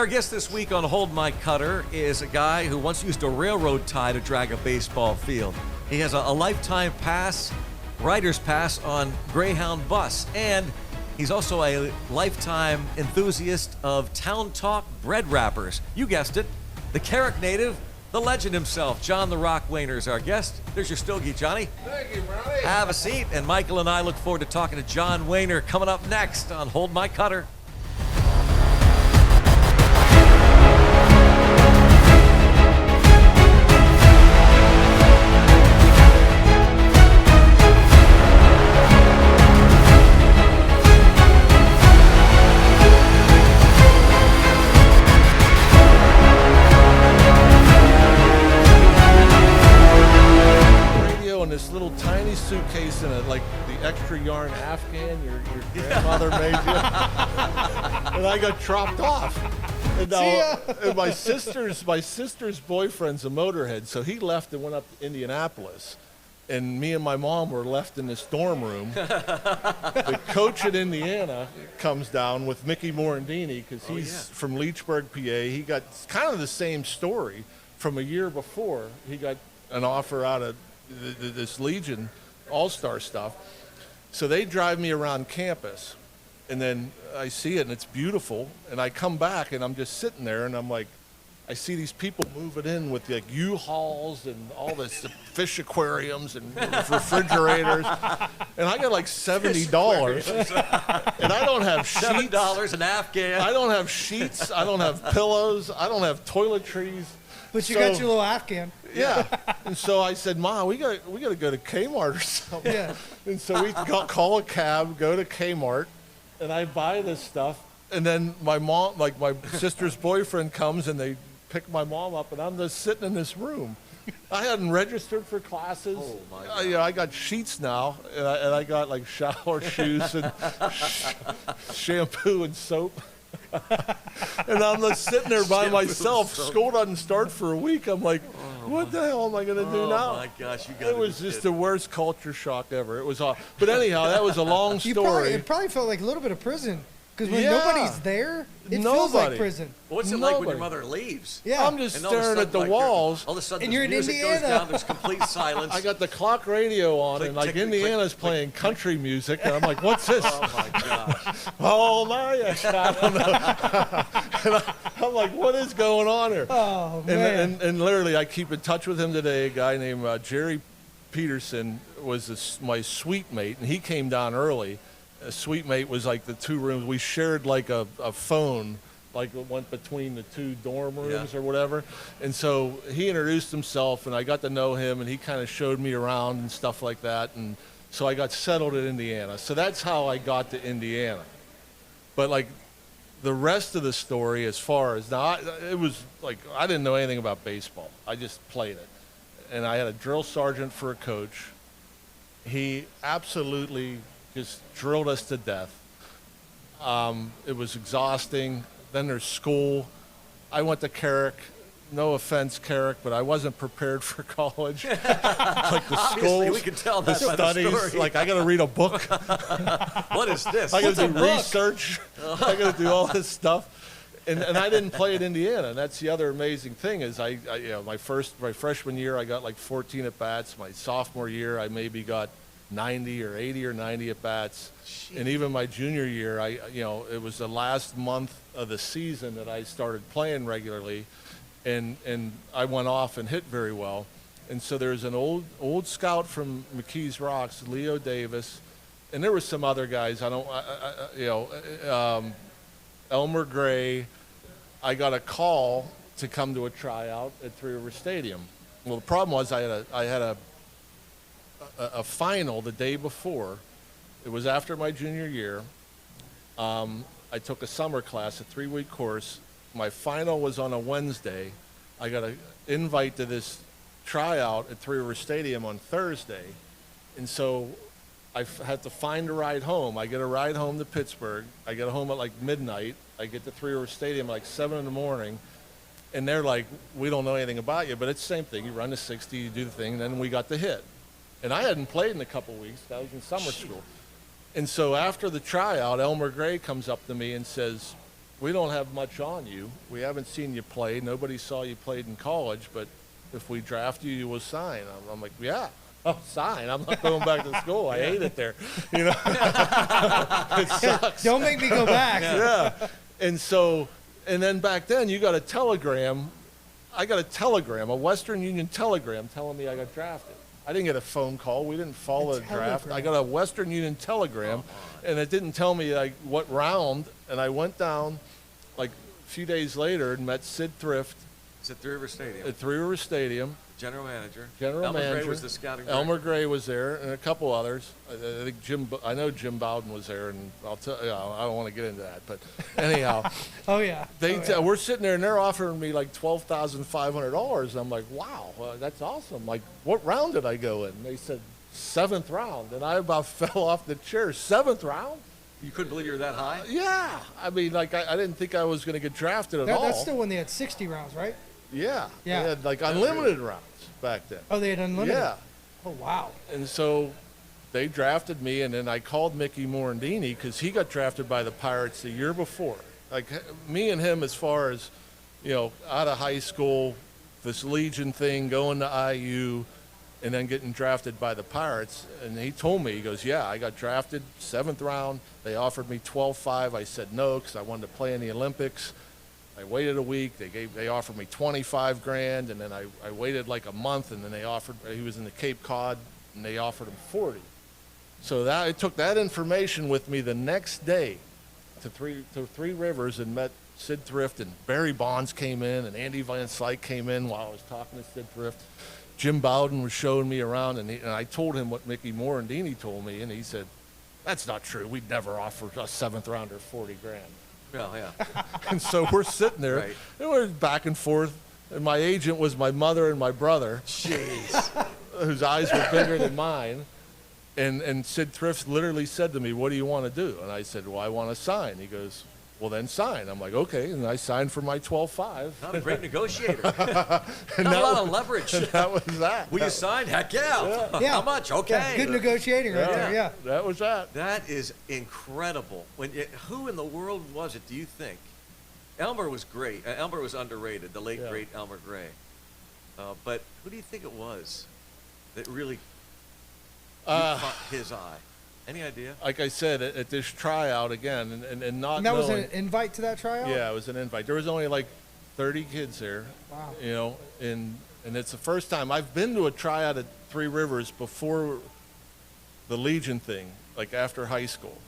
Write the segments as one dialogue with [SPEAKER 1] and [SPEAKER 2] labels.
[SPEAKER 1] our guest this week on Hold My Cutter is a guy who once used a railroad tie to drag a baseball field. He has a lifetime pass, rider's pass on Greyhound Bus, and he's also a lifetime enthusiast of Town Talk bread wrappers. You guessed it, the Carrick native, the legend himself, John the Rock Wehner is our guest. There's your stogie, Johnny.
[SPEAKER 2] Thank you, Ronnie.
[SPEAKER 1] Have a seat, and Michael and I look forward to talking to John Wehner coming up next on Hold My Cutter.
[SPEAKER 2] This little tiny suitcase in it, like the extra yarn Afghan your grandmother made you, and I got dropped off. And now, and my sister's boyfriend's a motorhead, so he left and went up to Indianapolis, and me and my mom were left in this dorm room. The coach at Indiana comes down with Mickey Morandini because he's from Leechburg, PA. He got kind of the same story from a year before. He got an offer out of this Legion All-Star stuff. So they drive me around campus, and then I see it, and it's beautiful, and I come back, and I'm just sitting there, and I'm like, I see these people moving in with like U-Hauls and all this fish aquariums and refrigerators, and I got like $70, and I don't have sheets.
[SPEAKER 1] $7 an Afghan.
[SPEAKER 2] I don't have sheets. I don't have pillows. I don't have toiletries.
[SPEAKER 3] But you got your little Afghan.
[SPEAKER 2] Yeah, and so I said, "Ma, we got to go to Kmart or something."
[SPEAKER 3] Yeah.
[SPEAKER 2] And so we call a cab, go to Kmart, and I buy this stuff. And then my mom, like my sister's boyfriend, comes and they pick my mom up, and I'm just sitting in this room. I hadn't registered for classes.
[SPEAKER 1] Oh my God.
[SPEAKER 2] I got sheets now, and I got like shower shoes and shampoo and soap. And I'm just sitting there by myself. School doesn't start for a week. I'm like, what the hell am I going to do now?
[SPEAKER 1] Oh my gosh, you got
[SPEAKER 2] it was just the worst culture shock ever. It was awful. But anyhow, that was a long story.
[SPEAKER 3] It probably felt like a little bit of prison. Because when nobody's there, it feels like prison.
[SPEAKER 1] What's it like when your mother leaves?
[SPEAKER 3] Yeah.
[SPEAKER 2] I'm just staring at the walls.
[SPEAKER 1] All of a sudden,
[SPEAKER 3] And
[SPEAKER 1] the
[SPEAKER 3] you're in
[SPEAKER 1] music goes
[SPEAKER 3] Indiana.
[SPEAKER 1] down. There's complete silence.
[SPEAKER 2] I got the clock radio on, and like Indiana's playing country music, and I'm like, what's this?
[SPEAKER 1] Oh my gosh.
[SPEAKER 2] Oh my! I don't know. And I'm like, what is going on here?
[SPEAKER 3] Oh, man.
[SPEAKER 2] And literally, I keep in touch with him today. A guy named Jerry Peterson was my suite mate, and he came down early. A suite mate was like the two rooms. We shared like a phone, like it went between the two dorm rooms or whatever. And so he introduced himself, and I got to know him, and he kind of showed me around and stuff like that. And so I got settled in Indiana. So that's how I got to Indiana. But like the rest of the story, as far as now, it was like I didn't know anything about baseball. I just played it, and I had a drill sergeant for a coach. He absolutely just drilled us to death. It was exhausting. Then there's school. I went to Carrick. No offense, Carrick, but I wasn't prepared for college. Like the schools,
[SPEAKER 1] we can tell
[SPEAKER 2] the
[SPEAKER 1] that by the
[SPEAKER 2] studies.
[SPEAKER 1] story.
[SPEAKER 2] Like I got to read a book.
[SPEAKER 1] What is this?
[SPEAKER 2] I got to do research. I got to do all this stuff. And I didn't play at Indiana. And that's the other amazing thing is my freshman year I got like 14 at bats. My sophomore year I maybe got 90 or 80 or 90 at bats. Jeez. And even my junior year, it was the last month of the season that I started playing regularly, and I went off and hit very well. And so there's an old scout from McKees Rocks, Leo Davis, and there were some other guys. Elmer Gray. I got a call to come to a tryout at Three River Stadium. Well, the problem was I had a final the day before. It was after my junior year. I took a summer class, a 3-week course. My final was on a Wednesday. I got an invite to this tryout at Three River Stadium on Thursday. And so I had to find a ride home. I get a ride home to Pittsburgh. I get home at like midnight. I get to Three River Stadium at like 7 in the morning. And they're like, we don't know anything about you, but it's the same thing. You run to 60, you do the thing, and then we got the hit. And I hadn't played in a couple weeks. I was in summer school. And so after the tryout, Elmer Gray comes up to me and says, we don't have much on you. We haven't seen you play. Nobody saw you played in college, but if we draft you, you will sign. I'm like, yeah, I'll sign. I'm not going back to school. I hate it there. You know, it sucks.
[SPEAKER 3] Don't make me go back.
[SPEAKER 2] Yeah. And so, and then back then you got a telegram. I got a telegram, a Western Union telegram telling me I got drafted. I didn't get a phone call. We didn't follow the draft. I got a Western Union telegram, and it didn't tell me like what round. And I went down like a few days later and met Sid Thrift.
[SPEAKER 1] It's at Three River Stadium.
[SPEAKER 2] At Three River Stadium.
[SPEAKER 1] General manager.
[SPEAKER 2] General
[SPEAKER 1] Elmer
[SPEAKER 2] manager.
[SPEAKER 1] Gray was the scouting director.
[SPEAKER 2] Elmer Gray was there, and a couple others. I think I know Jim Bowden was there, and I'll tell you, I don't want to get into that, but anyhow.
[SPEAKER 3] Oh yeah.
[SPEAKER 2] We're sitting there, and they're offering me like $12,500, and I'm like, wow, that's awesome. Like, what round did I go in? And they said 7th round, and I about fell off the chair. 7th round?
[SPEAKER 1] You couldn't believe you were that high?
[SPEAKER 2] Yeah. I mean, like, I didn't think I was going to get drafted at all.
[SPEAKER 3] That's still when they had 60 rounds, right?
[SPEAKER 2] Yeah.
[SPEAKER 3] Yeah.
[SPEAKER 2] They had like unlimited rounds back then.
[SPEAKER 3] Oh, they had unlimited?
[SPEAKER 2] Yeah.
[SPEAKER 3] Oh, wow.
[SPEAKER 2] And so they drafted me, and then I called Mickey Morandini because he got drafted by the Pirates the year before. Like, me and him, as far as, you know, out of high school, this Legion thing, going to IU, and then getting drafted by the Pirates. And he told me, he goes, yeah, I got drafted 7th round. They offered me 12.5. I said no because I wanted to play in the Olympics. I waited a week. They offered me 25 grand, and then I waited like a month, and then he was in the Cape Cod, and they offered him 40. So I took that information with me the next day to Three Rivers and met Sid Thrift, and Barry Bonds came in, and Andy Van Slyke came in while I was talking to Sid Thrift. Jim Bowden was showing me around, and I told him what Mickey Morandini told me, and he said, that's not true. We'd never offer a 7th rounder 40 grand.
[SPEAKER 1] Well, yeah.
[SPEAKER 2] And so we're sitting there,
[SPEAKER 1] Right.
[SPEAKER 2] and we're back and forth, and my agent was my mother and my brother,
[SPEAKER 1] Jeez.
[SPEAKER 2] whose eyes were bigger than mine. And Sid Thrift literally said to me, what do you want to do? And I said, well, I want to sign. He goes, well, then sign. I'm like, okay. And I signed for my 12.5.
[SPEAKER 1] Not a great negotiator. Not a
[SPEAKER 2] And
[SPEAKER 1] lot of leverage.
[SPEAKER 2] And that was that.
[SPEAKER 1] Will you sign? Heck yeah.
[SPEAKER 3] Yeah.
[SPEAKER 1] How much? Okay.
[SPEAKER 3] Yeah, good negotiating right there, yeah.
[SPEAKER 2] That was that.
[SPEAKER 1] That is incredible. Who in the world was it, do you think? Elmer was great. Elmer was underrated, the late, great Elmer Gray. But who do you think it was that really caught his eye? Any idea?
[SPEAKER 2] Like I said, at this tryout again, and not
[SPEAKER 3] And that was
[SPEAKER 2] knowing,
[SPEAKER 3] an invite to that tryout?
[SPEAKER 2] yeah, it was an invite. There was only like 30 kids there.
[SPEAKER 3] Wow.
[SPEAKER 2] You know, and it's the first time I've been to a tryout at Three Rivers before the Legion thing, like after high school.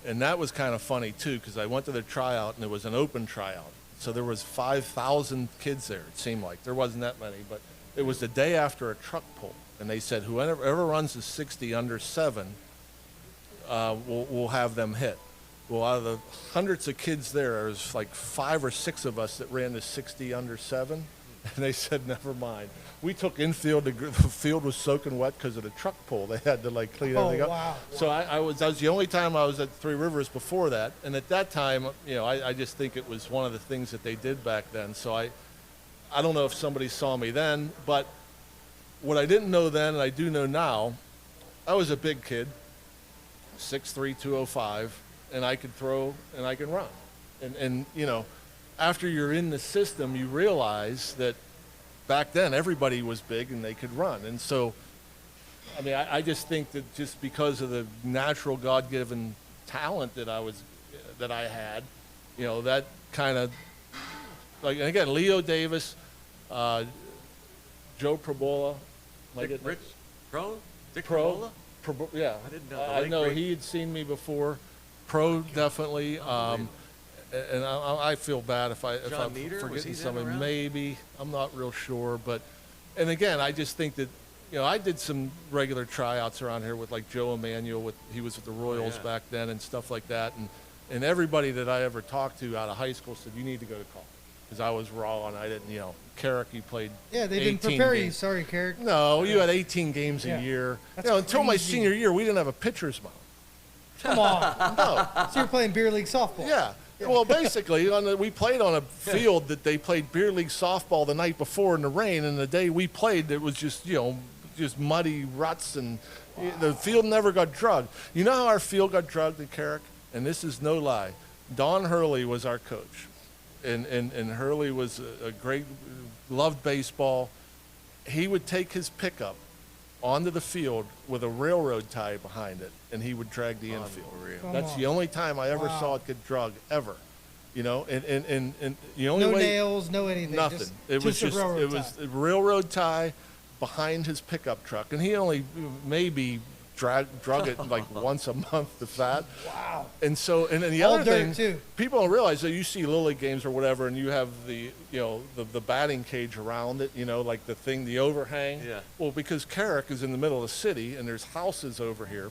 [SPEAKER 2] And that was kind of funny too, because I went to the tryout and it was an open tryout. So there was 5,000 kids there, it seemed like. There wasn't that many, but it was the day after a truck pull. And they said, whoever runs the 60 under 7, we'll have them hit. Well, out of the hundreds of kids there was like 5 or 6 of us that ran the 60 under 7, and they said, never mind. We took infield. The field was soaking wet because of the truck pull. They had to like clean everything up.
[SPEAKER 3] Wow.
[SPEAKER 2] So that was the only time I was at Three Rivers before that. And at that time, you know, I just think it was one of the things that they did back then. So I don't know if somebody saw me then, but what I didn't know then, and I do know now, I was a big kid, 6'3", 205, and I could throw and I can run. And you know, after you're in the system, you realize that back then everybody was big and they could run. And so, I mean, I just think that just because of the natural God-given talent that I had, you know, that kind of, like, and again, Leo Davis, Joe Probola.
[SPEAKER 1] Dick
[SPEAKER 2] Pro?
[SPEAKER 1] Probola?
[SPEAKER 2] Yeah.
[SPEAKER 1] I didn't know.
[SPEAKER 2] I know he had seen me before. Pro, definitely. And I feel bad if I'm
[SPEAKER 1] John Meter, was he
[SPEAKER 2] forgetting
[SPEAKER 1] then
[SPEAKER 2] something.
[SPEAKER 1] around?
[SPEAKER 2] Maybe. I'm not real sure. But, and again, I just think that, you know, I did some regular tryouts around here with like Joe Emanuel. He was with the Royals back then and stuff like that. And everybody that I ever talked to out of high school said, you need to go to college. Because I was raw and I didn't, you know, Carrick, you played
[SPEAKER 3] Yeah, they
[SPEAKER 2] 18
[SPEAKER 3] didn't prepare you.
[SPEAKER 2] games.
[SPEAKER 3] Sorry, Carrick.
[SPEAKER 2] No, you had 18 games a year.
[SPEAKER 3] That's
[SPEAKER 2] You know, until my
[SPEAKER 3] crazy.
[SPEAKER 2] senior year, we didn't have a pitcher's mound.
[SPEAKER 3] Come on.
[SPEAKER 2] No.
[SPEAKER 3] So you're playing beer league softball.
[SPEAKER 2] Yeah. Well, basically, we played on a field that they played beer league softball the night before in the rain, and the day we played, it was just, you know, just muddy ruts, and the field never got drugged. You know how our field got drugged at Carrick? And this is no lie. Don Hurley was our coach, and Hurley was a great, loved baseball. He would take his pickup onto the field with a railroad tie behind it, and he would drag the infield. That's the only time I ever saw it get drug, ever. You know, and the only
[SPEAKER 3] no
[SPEAKER 2] way,
[SPEAKER 3] nails, no anything.
[SPEAKER 2] nothing. It was just
[SPEAKER 3] a
[SPEAKER 2] a railroad tie behind his pickup truck, and he only maybe drug it like once a month, if that.
[SPEAKER 3] Wow.
[SPEAKER 2] And so, and then the
[SPEAKER 3] All
[SPEAKER 2] other
[SPEAKER 3] dirt
[SPEAKER 2] thing,
[SPEAKER 3] too.
[SPEAKER 2] people don't realize that you see Little League games or whatever, and you have the the batting cage around it, like the thing, the overhang.
[SPEAKER 1] Yeah.
[SPEAKER 2] Well, because Carrick is in the middle of the city, and there's houses over here.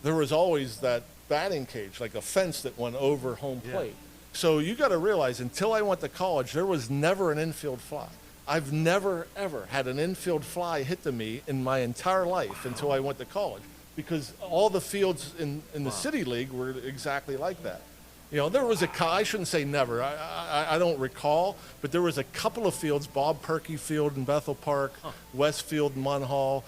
[SPEAKER 2] There was always that batting cage, like a fence that went over home plate. So you got to realize, until I went to college, there was never an infield fly. I've never, ever had an infield fly hit to me in my entire life until I went to college, because all the fields in the City League were exactly like that. There was I shouldn't say never, I don't recall, but there was a couple of fields, Bob Perkey Field in Bethel Park, Westfield in Munhall.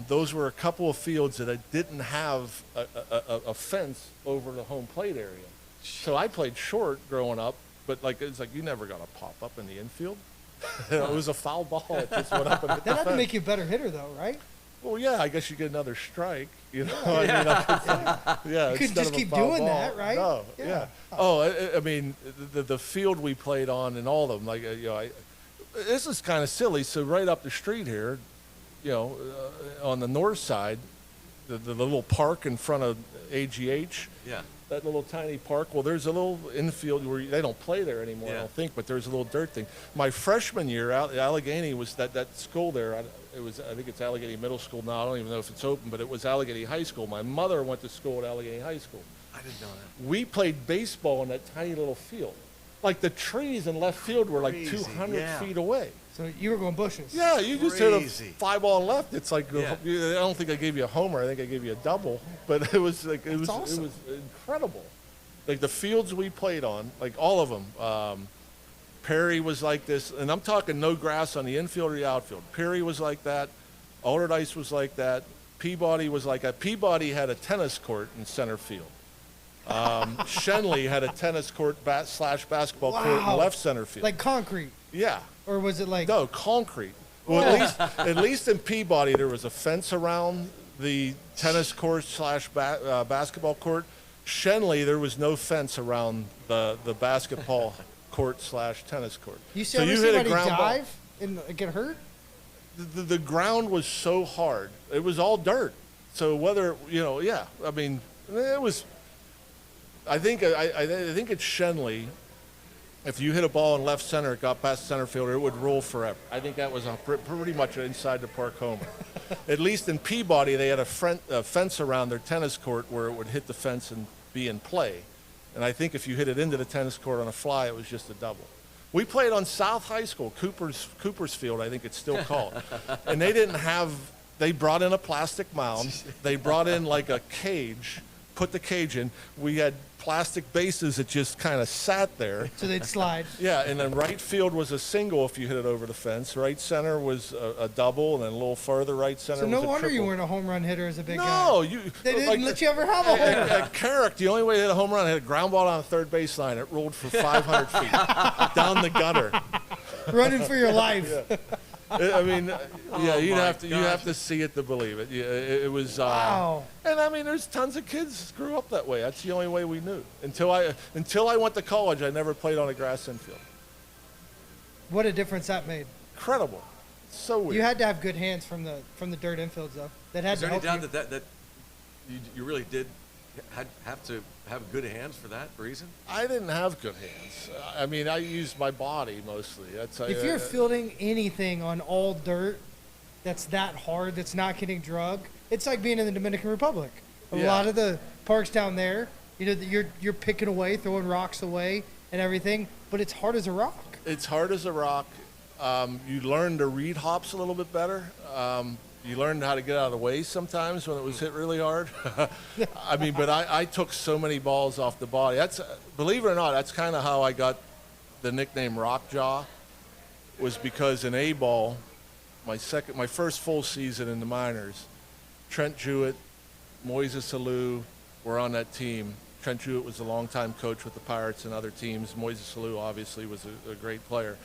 [SPEAKER 2] Those were a couple of fields that I didn't have a fence over the home plate area. So I played short growing up, but it's like you never got a pop up in the infield. It was a foul ball. It just went up and hit the
[SPEAKER 3] That had to
[SPEAKER 2] fence.
[SPEAKER 3] make you a better hitter, though, right?
[SPEAKER 2] Well, yeah, I guess you get another strike.
[SPEAKER 3] You couldn't just keep doing that, right?
[SPEAKER 2] No, yeah. Oh, I mean, the field we played on and all of them, this is kind of silly. So right up the street here, on the north side, the little park in front of AGH.
[SPEAKER 1] Yeah.
[SPEAKER 2] That little tiny park. Well, there's a little infield where they don't play there anymore, I don't think, but there's a little dirt thing. My freshman year, Allegheny was that school there. I think it's Allegheny Middle School now. I don't even know if it's open, but it was Allegheny High School. My mother went to school at Allegheny High School.
[SPEAKER 1] I didn't know that.
[SPEAKER 2] We played baseball in that tiny little field. Like the trees in left field were like
[SPEAKER 1] Crazy,
[SPEAKER 2] 200 feet away.
[SPEAKER 3] So you were going bushes.
[SPEAKER 2] Yeah, you just hit a
[SPEAKER 1] Crazy.
[SPEAKER 2] fly ball left. It's like
[SPEAKER 1] Yeah.
[SPEAKER 2] I don't think I gave you a homer. I think I gave you a double. But it was like it was
[SPEAKER 3] awesome.
[SPEAKER 2] incredible. Like the fields we played on, like all of them. Perry was like this, and I'm talking no grass on the infield or the outfield. Perry was like that. Alderdice was like that. Peabody was like that. Peabody had a tennis court in center field. Shenley had a tennis court / basketball court in left center field.
[SPEAKER 3] Like concrete,
[SPEAKER 2] Yeah.
[SPEAKER 3] or was it like?
[SPEAKER 2] No, concrete. Well, at least in Peabody, there was a fence around the tennis court / basketball court. Shenley, there was no fence around the basketball court / tennis court.
[SPEAKER 3] You see
[SPEAKER 2] So
[SPEAKER 3] ever
[SPEAKER 2] you
[SPEAKER 3] see
[SPEAKER 2] hit a
[SPEAKER 3] somebody
[SPEAKER 2] ground ball.
[SPEAKER 3] dive and get hurt?
[SPEAKER 2] The ground was so hard. It was all dirt. So whether, I mean, it was, I think it's Shenley. If you hit a ball in left center, it got past the center fielder, it would roll forever. I think that was pretty much an inside the park homer. At least in Peabody, they had a fence around their tennis court where it would hit the fence and be in play. And I think if you hit it into the tennis court on a fly, it was just a double. We played on South High School, Cooper's Field, I think it's still called. And they brought in a plastic mound. They brought in like a cage, put the cage in. We had plastic bases that just kind of sat there.
[SPEAKER 3] So they'd slide.
[SPEAKER 2] Yeah, and then right field was a single if you hit it over the fence. Right center was a double, and then a little further right center
[SPEAKER 3] So
[SPEAKER 2] was
[SPEAKER 3] no
[SPEAKER 2] a
[SPEAKER 3] wonder you
[SPEAKER 2] triple.
[SPEAKER 3] weren't a home run hitter as a big guy.
[SPEAKER 2] No,
[SPEAKER 3] They didn't let you ever have a home run.
[SPEAKER 2] at Carrick, the only way to hit a home run, I had a ground ball on the third baseline. It rolled for 500 feet down the gutter.
[SPEAKER 3] Running for your life.
[SPEAKER 2] I mean, you
[SPEAKER 1] my
[SPEAKER 2] have to see it to believe it. Yeah, it was.
[SPEAKER 3] Wow.
[SPEAKER 2] And I mean, there's tons of kids grew up that way. That's the only way we knew. Until I went to college, I never played on a grass infield.
[SPEAKER 3] What a difference that made.
[SPEAKER 2] Incredible. So weird.
[SPEAKER 3] You had to have good hands from the dirt infields, though. That had
[SPEAKER 1] Is there
[SPEAKER 3] to
[SPEAKER 1] any
[SPEAKER 3] help
[SPEAKER 1] doubt
[SPEAKER 3] you.
[SPEAKER 1] that you really did have to have good hands for that reason?
[SPEAKER 2] I didn't have good hands. I mean, I used my body mostly.
[SPEAKER 3] If you're fielding anything on all dirt that's that hard, that's not getting drug, it's like being in the Dominican Republic. A
[SPEAKER 2] Yeah.
[SPEAKER 3] lot of the parks down there, you're picking away, throwing rocks away and everything, but it's hard as a rock.
[SPEAKER 2] It's hard as a rock. You learn to read hops a little bit better. You learn how to get out of the way sometimes when it was hit really hard. I mean, but I took so many balls off the body. Believe it or not, that's kind of how I got the nickname Rock Jaw, was because in A-ball, my first full season in the minors, Trent Jewett, Moises Alou were on that team, Trent Jewett was a longtime coach with the Pirates and other teams. Moises Alou obviously was a great player.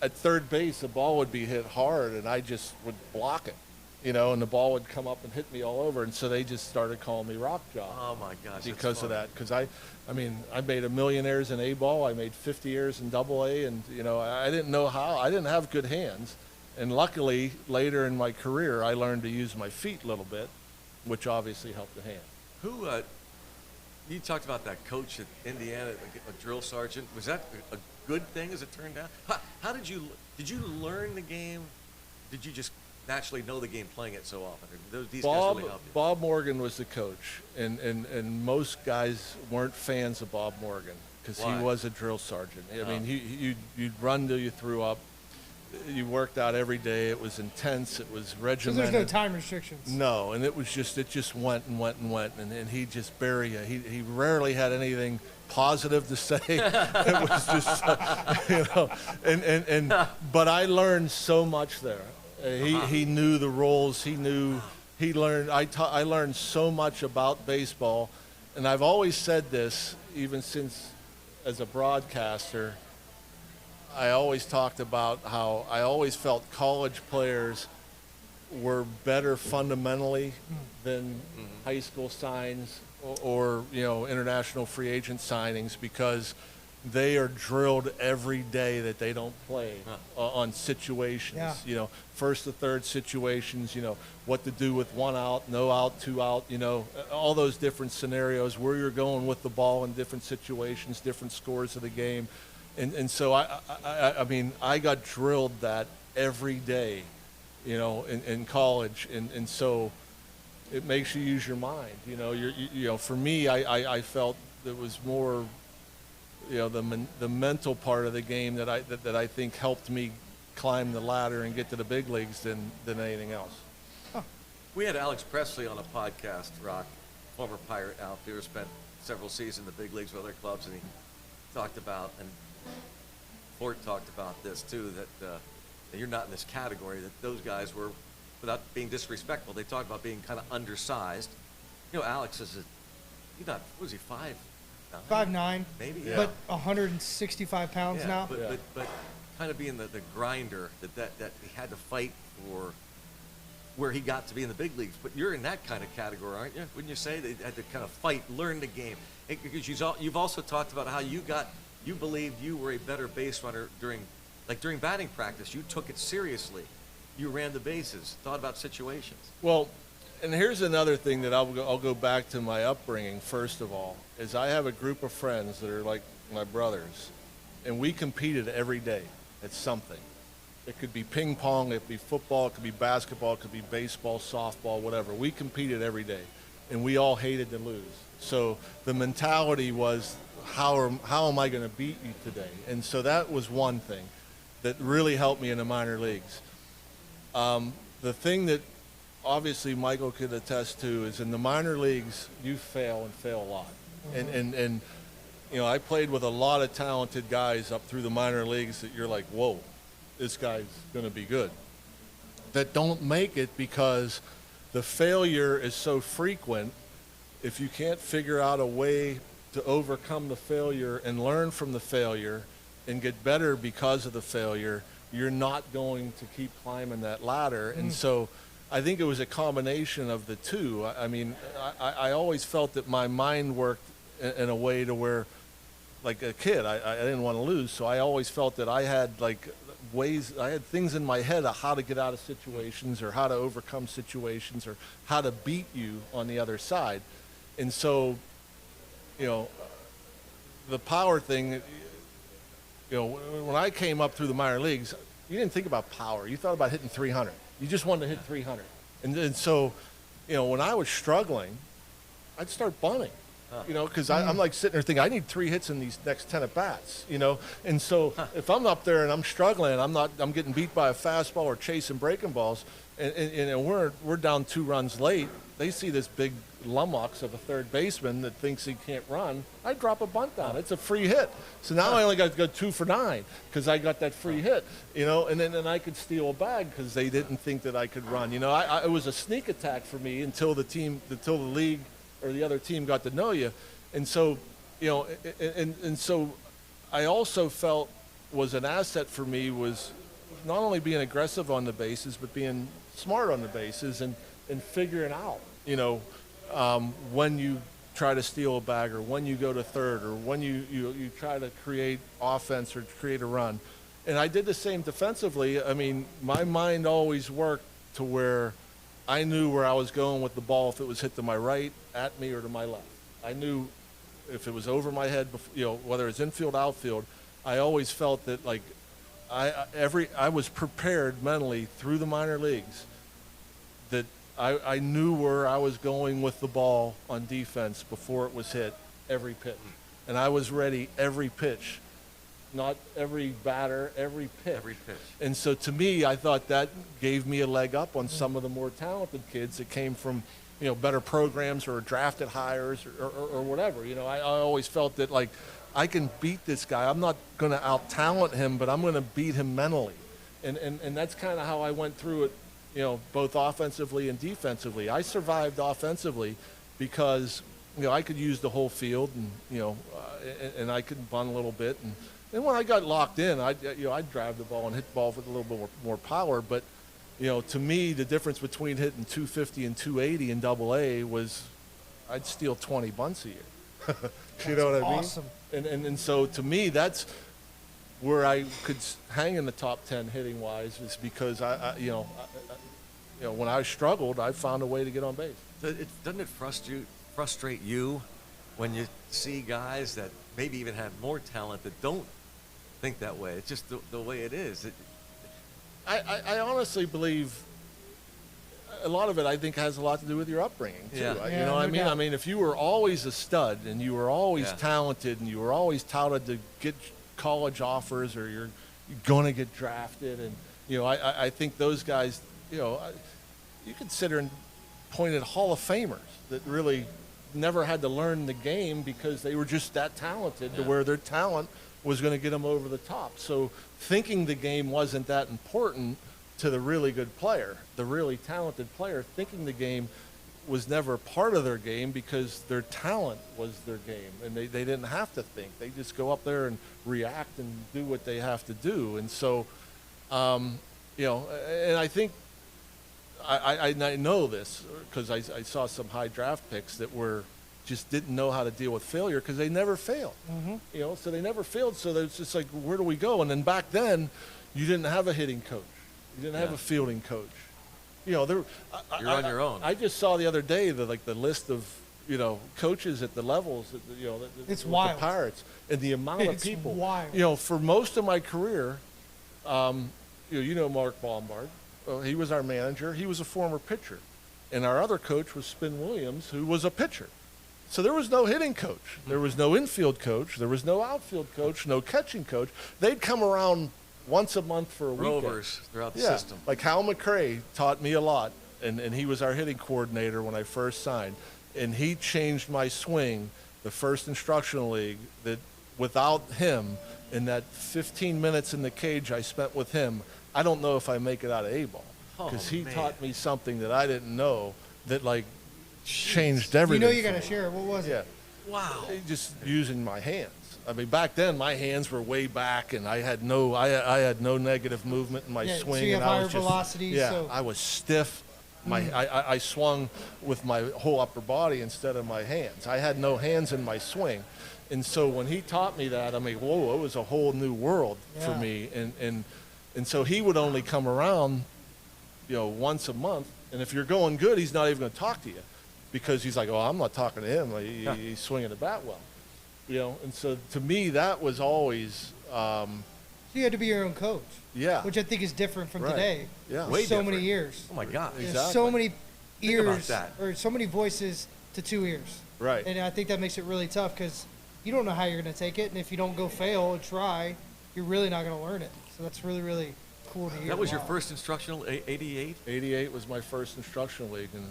[SPEAKER 2] At third base, the ball would be hit hard, and I just would block it, and the ball would come up and hit me all over. And so they just started calling me Rock Jaw.
[SPEAKER 1] Oh my gosh!
[SPEAKER 2] Because of that. Because I made $1 million in A-ball. I made 50 years in AA, and I didn't know how. I didn't have good hands, and luckily later in my career, I learned to use my feet a little bit, which obviously helped the hand.
[SPEAKER 1] Who? You talked about that coach at Indiana, a drill sergeant. Was that a good thing, as it turned out? How did you learn the game? Did you just naturally know the game playing it so often? Or these guys really helped you?
[SPEAKER 2] Bob Morgan was the coach, and most guys weren't fans of Bob Morgan because he was a drill sergeant. I mean, you'd run till you threw up. You worked out every day. It was intense. It was regimented.
[SPEAKER 3] So there's no time restrictions.
[SPEAKER 2] No, and it just went and went and went, and he'd just bury you. He rarely had anything positive to say. It was just, but I learned so much there. He knew the roles. He learned. I learned so much about baseball, and I've always said this, even since as a broadcaster. I always talked about how I always felt college players were better fundamentally than high school signs or international free agent signings, because they are drilled every day that they don't play on situations.
[SPEAKER 3] Yeah.
[SPEAKER 2] First to third situations. What to do with 1 out, no out, 2 out. All those different scenarios, where you're going with the ball in different situations, different scores of the game. And so I mean, I got drilled that every day, in college, and so it makes you use your mind. For me, I felt it was more, the mental part of the game that I think helped me climb the ladder and get to the big leagues than anything else.
[SPEAKER 1] We had Alex Presley on a podcast, Rock, former Pirate outfielder, spent several seasons in the big leagues with other clubs, and he talked about, and Fort talked about this too, that you're not in this category, that those guys were, without being disrespectful, they talked about being kind of undersized. Alex he's not, what was he, 5'9"? Maybe, yeah.
[SPEAKER 3] But 165 pounds now.
[SPEAKER 1] But kind of being the grinder that he had to fight for where he got to be in the big leagues. But you're in that kind of category, aren't you? Wouldn't you say they had to kind of fight, learn the game? Because you've also talked about how you believed you were a better base runner during batting practice. You took it seriously. You ran the bases, thought about situations.
[SPEAKER 2] Well, and here's another thing that I'll go back to my upbringing. First of all, is I have a group of friends that are like my brothers, and we competed every day at something. It could be ping pong, it could be football, it could be basketball, it could be baseball, softball, whatever. We competed every day, and we all hated to lose. So the mentality was, how am I going to beat you today? And so that was one thing that really helped me in the minor leagues. The thing that obviously Michael could attest to is in the minor leagues, you fail and fail a lot. And I played with a lot of talented guys up through the minor leagues that you're like, whoa, this guy's going to be good. That don't make it because the failure is so frequent. If you can't figure out a way to overcome the failure and learn from the failure and get better because of the failure, you're not going to keep climbing that ladder. And so I think it was a combination of the two. I mean, I always felt that my mind worked in a way to where, like a kid, I didn't want to lose, so I always felt that I had I had things in my head of how to get out of situations or how to overcome situations or how to beat you on the other side. And so, the power thing, when I came up through the minor leagues, you didn't think about power. You thought about hitting 300. You just wanted to hit 300. And so, when I was struggling, I'd start bunting, because I'm like sitting there thinking, I need 3 hits in these next 10 at-bats, And so if I'm up there and I'm struggling, I'm getting beat by a fastball or chasing breaking balls, and we're down 2 runs late, they see this big lummox of a third baseman that thinks he can't run, I drop a bunt down. It's a free hit. So now I only got to go 2 for 9 because I got that free hit, and then I could steal a bag because they didn't think that I could run. It was a sneak attack for me until the league or the other team got to know you. And so, and so I also felt was an asset for me was not only being aggressive on the bases, but being smart on the bases and figuring out, when you try to steal a bag or when you go to third or when you try to create offense or create a run. And I did the same defensively. I mean, my mind always worked to where I knew where I was going with the ball if it was hit to my right, at me, or to my left. I knew if it was over my head, whether it's infield, outfield, I always felt that like I was prepared mentally through the minor leagues that I knew where I was going with the ball on defense before it was hit every pitch. And I was ready every pitch, not every batter, every pitch.
[SPEAKER 1] Every pitch.
[SPEAKER 2] And so to me, I thought that gave me a leg up on some of the more talented kids that came from, better programs or drafted hires or whatever. I always felt that like I can beat this guy. I'm not going to out-talent him, but I'm going to beat him mentally. And that's kind of how I went through it, both offensively and defensively. I survived offensively because, I could use the whole field and, and I could bunt a little bit. And when I got locked in, I'd drive the ball and hit the ball with a little bit more power. But, to me, the difference between hitting 250 and 280 in Double-A was I'd steal 20 bunts a year. You know what I mean?
[SPEAKER 3] Awesome.
[SPEAKER 2] And so to me, that's where I could hang in the top 10 hitting wise, is because when I struggled, I found a way to get on base.
[SPEAKER 1] Doesn't it frustrate you when you see guys that maybe even have more talent that don't think that way? It's just the way it is.
[SPEAKER 2] I honestly believe a lot of it, I think, has a lot to do with your upbringing too.
[SPEAKER 1] Yeah.
[SPEAKER 2] You know what I mean?
[SPEAKER 3] doubt.
[SPEAKER 2] I mean, if you were always a stud and you were always talented and you were always touted to get college offers or you're going to get drafted, and I think those guys, you could sit there and point at Hall of Famers that really never had to learn the game because they were just that talented to where their talent was going to get them over the top. So thinking the game wasn't that important to the really good player, the really talented player, thinking the game was never a part of their game because their talent was their game, and they didn't have to think. They just go up there and react and do what they have to do. And so, and I think I know this because I saw some high draft picks that just didn't know how to deal with failure because they never failed.
[SPEAKER 3] Mm-hmm.
[SPEAKER 2] So they never failed. So it's just like, where do we go? And then back then, you didn't have a hitting coach. You didn't have a fielding coach. You're
[SPEAKER 1] on your own.
[SPEAKER 2] I just saw the other day the list of coaches at the levels.
[SPEAKER 3] It's
[SPEAKER 2] with
[SPEAKER 3] wild.
[SPEAKER 2] The Pirates and the amount of
[SPEAKER 3] It's
[SPEAKER 2] people.
[SPEAKER 3] wild.
[SPEAKER 2] For most of my career, Mark Bombard. He was our manager. He was a former pitcher, and our other coach was Spin Williams, who was a pitcher. So there was no hitting coach. There was no infield coach. There was no outfield coach. No catching coach. They'd come around once a month for a weekend.
[SPEAKER 1] Rovers throughout the system.
[SPEAKER 2] Like Hal McRae taught me a lot, and he was our hitting coordinator when I first signed. And he changed my swing the first instructional league that without him, in that 15 minutes in the cage I spent with him, I don't know if I make it out of A-ball. Because he taught me something that I didn't know that changed everything.
[SPEAKER 3] You got to share it. What was it?
[SPEAKER 1] Wow.
[SPEAKER 2] Just using my hands. I mean, back then my hands were way back, and I had no negative movement in my swing.
[SPEAKER 3] So you have
[SPEAKER 2] and I
[SPEAKER 3] higher
[SPEAKER 2] was just,
[SPEAKER 3] velocity.
[SPEAKER 2] Yeah,
[SPEAKER 3] So.
[SPEAKER 2] I was stiff. I swung with my whole upper body instead of my hands. I had no hands in my swing, and so when he taught me that, I mean, whoa, it was a whole new world for me. And so he would only come around, once a month, and if you're going good, he's not even going to talk to you, because he's like, oh, I'm not talking to him. He's swinging the bat well. And so to me, that was always.
[SPEAKER 3] So you had to be your own coach.
[SPEAKER 2] Yeah.
[SPEAKER 3] Which I think is different from
[SPEAKER 2] Right.
[SPEAKER 3] today.
[SPEAKER 2] Yeah.
[SPEAKER 1] Way
[SPEAKER 3] so
[SPEAKER 1] different.
[SPEAKER 3] many years.
[SPEAKER 1] Oh my God.
[SPEAKER 2] Exactly.
[SPEAKER 3] There's so many
[SPEAKER 1] about
[SPEAKER 3] ears,
[SPEAKER 1] that.
[SPEAKER 3] or so many voices to 2 ears.
[SPEAKER 2] Right.
[SPEAKER 3] And I think that makes it really tough because you don't know how you're going to take it, and if you don't go fail and try, you're really not going to learn it. So that's really, really cool to hear.
[SPEAKER 1] That was your
[SPEAKER 3] Wow.
[SPEAKER 1] first instructional, 88?
[SPEAKER 2] 88 was my first instructional league, and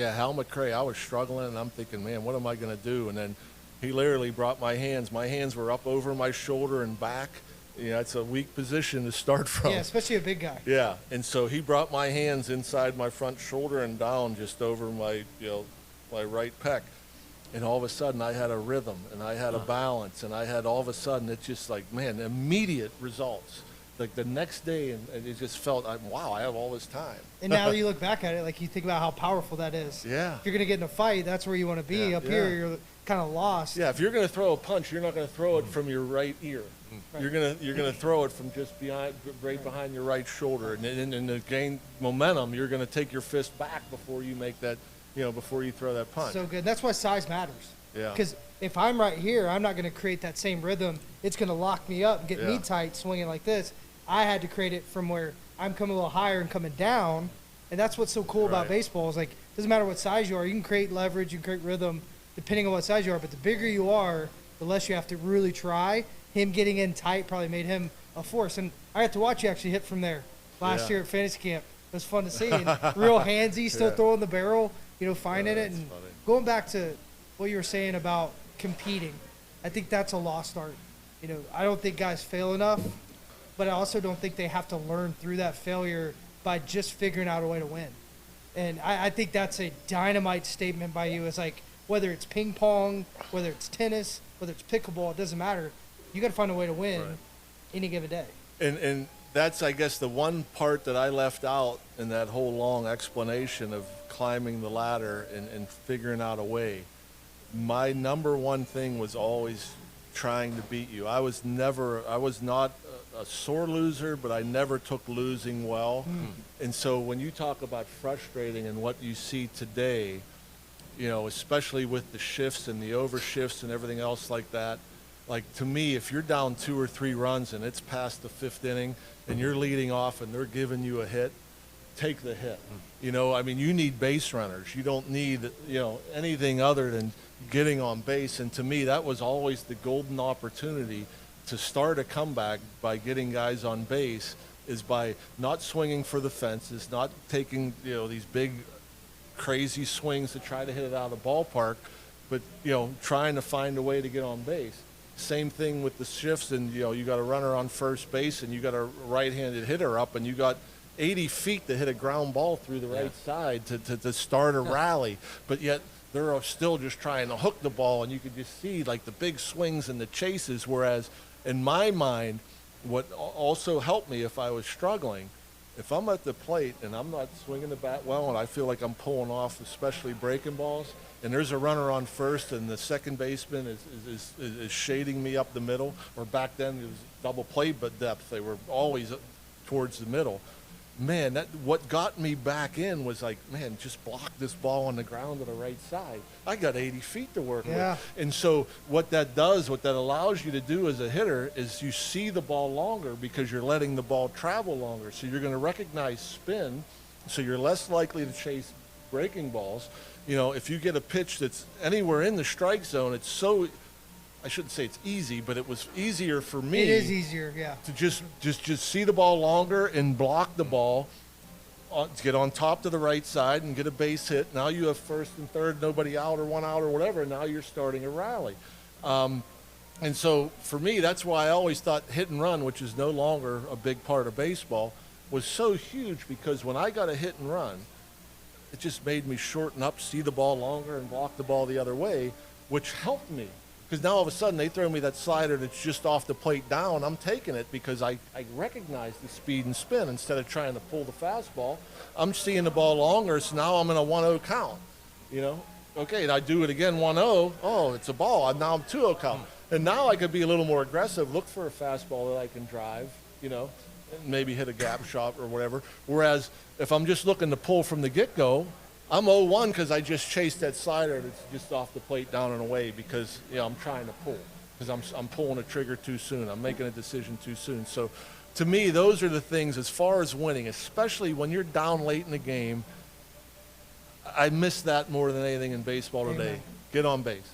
[SPEAKER 2] Hal McRae, I was struggling, and I'm thinking, man, what am I going to do? And then he literally brought my hands. My hands were up over my shoulder and back. It's a weak position to start from.
[SPEAKER 3] Yeah, especially a big guy.
[SPEAKER 2] Yeah, and so he brought my hands inside my front shoulder and down just over my, my right pec. And all of a sudden I had a rhythm and I had a balance, and I had all of a sudden, it's just like, man, immediate results. Like the next day, and it just felt, wow, I have all this time.
[SPEAKER 3] And now that you look back at it, like you think about how powerful that is.
[SPEAKER 2] Yeah.
[SPEAKER 3] If you're going to get in a fight, that's where you want to be. Up here, you're kind of lost.
[SPEAKER 2] Yeah, if you're going to throw a punch, you're not going to throw it from your right ear.
[SPEAKER 3] Right.
[SPEAKER 2] You're gonna throw it from just right behind your right shoulder, and to gain momentum, you're going to take your fist back before you make that, before you throw that punch.
[SPEAKER 3] So good. That's why size matters.
[SPEAKER 2] Yeah.
[SPEAKER 3] Because if I'm right here, I'm not going to create that same rhythm. It's going to lock me up and get me
[SPEAKER 2] Yeah.
[SPEAKER 3] tight, swinging like this. I had to create it from where I'm coming a little higher and coming down, and that's what's so cool about
[SPEAKER 2] Right.
[SPEAKER 3] baseball is like doesn't matter what size you are, you can create leverage, you can create rhythm depending on what size you are. But the bigger you are, the less you have to really try. Him getting in tight probably made him a force, and I got to watch you actually hit from there last
[SPEAKER 2] Yeah.
[SPEAKER 3] year at fantasy camp. It was fun to see. And real handsy, still
[SPEAKER 2] Yeah.
[SPEAKER 3] throwing the barrel, finding it.
[SPEAKER 2] That's
[SPEAKER 3] And
[SPEAKER 2] funny.
[SPEAKER 3] going back to what you were saying about competing, I think that's a lost art. I don't think guys fail enough, but I also don't think they have to learn through that failure by just figuring out a way to win. And I think that's a dynamite statement by you. It's like whether it's ping pong, whether it's tennis, whether it's pickleball, it doesn't matter. You got to find a way to win
[SPEAKER 2] Right.
[SPEAKER 3] any given day.
[SPEAKER 2] And that's, I guess, the one part that I left out in that whole long explanation of climbing the ladder and figuring out a way. My number one thing was always trying to beat you. I was not a sore loser, but I never took losing well. And so when you talk about frustrating and what you see today, especially with the shifts and the over shifts and everything else like that, like to me, if you're down 2 or 3 runs and it's past the 5th inning and you're leading off and they're giving you a hit, take the hit. You need base runners. You don't need, anything other than getting on base. And to me, that was always the golden opportunity to start a comeback by getting guys on base, is by not swinging for the fences, not taking, these big crazy swings to try to hit it out of the ballpark, but, trying to find a way to get on base. Same thing with the shifts, and you got a runner on first base and you got a right-handed hitter up and you got 80 feet to hit a ground ball through the right side to start a rally, but yet they're still just trying to hook the ball, and you could just see like the big swings and the chases. Whereas in my mind, what also helped me if I was struggling, if I'm at the plate and I'm not swinging the bat well and I feel like I'm pulling off, especially breaking balls, and there's a runner on first and the second baseman is shading me up the middle, or back then it was double play but depth, they were always towards the middle. Man, what got me back in was like, man, just block this ball on the ground to the right side. I got 80 feet to work with. And so what that allows you to do as a hitter is you see the ball longer because you're letting the ball travel longer. So you're going to recognize spin, so you're less likely to chase breaking balls. If you get a pitch that's anywhere in the strike zone, it's so, I shouldn't say it's easy, but it was easier for me.
[SPEAKER 3] It is easier, yeah.
[SPEAKER 2] To just see the ball longer and block the ball, to get on top to the right side and get a base hit. Now you have first and third, nobody out or one out or whatever. Now you're starting a rally. And so for me, that's why I always thought hit and run, which is no longer a big part of baseball, was so huge, because when I got a hit and run, it just made me shorten up, see the ball longer, and block the ball the other way, which helped me. Because now all of a sudden they throw me that slider that's just off the plate down. I'm taking it because I recognize the speed and spin instead of trying to pull the fastball. I'm seeing the ball longer, so now I'm in a 1-0 count. Okay, I do it again 1-0. Oh, it's a ball. Now I'm 2-0 count. And now I could be a little more aggressive, look for a fastball that I can drive, and maybe hit a gap shot or whatever. Whereas if I'm just looking to pull from the get-go, I'm 0-1 because I just chased that slider that's just off the plate down and away because I'm trying to pull, because I'm pulling a trigger too soon. I'm making a decision too soon. So to me, those are the things as far as winning, especially when you're down late in the game. I miss that more than anything in baseball today.
[SPEAKER 3] Amen.
[SPEAKER 2] Get on base.